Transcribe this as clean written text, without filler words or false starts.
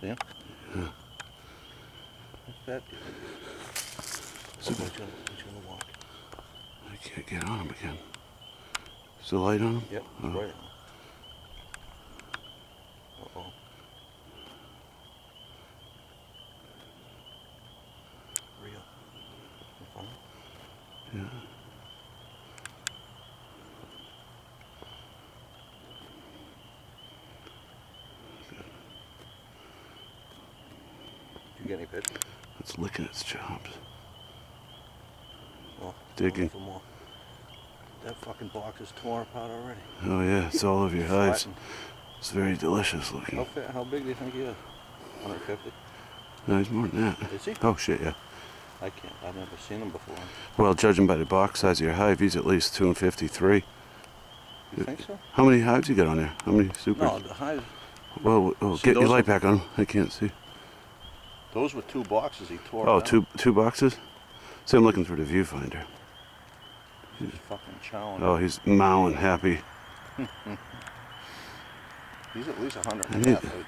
See him? Yeah. What's that? So He's gonna walk. I can't get on him again. Is the light on him? Yep, it's right on him. Uh-oh. Real. You find him? Yeah. Did you get any pictures? It's licking its chops. Oh, Digging. for more. That fucking box is torn apart already. Oh yeah, it's all over your hives. Flattened. It's very delicious looking. How big do you think he is? 150? No, he's more than that. Is he? Oh shit, yeah. I've never seen him before. Well, judging by the box size of your hive, he's at least 253. You think so? How many hives you got on there? How many supers? No, the hives. Well, See, get your those light are- back on. I can't see. Those were 2 boxes he tore Oh, down. two boxes? See, I'm looking through the viewfinder. He's fucking chowing. Oh, he's mowing happy. He's at least 100 I and need- a half, I think.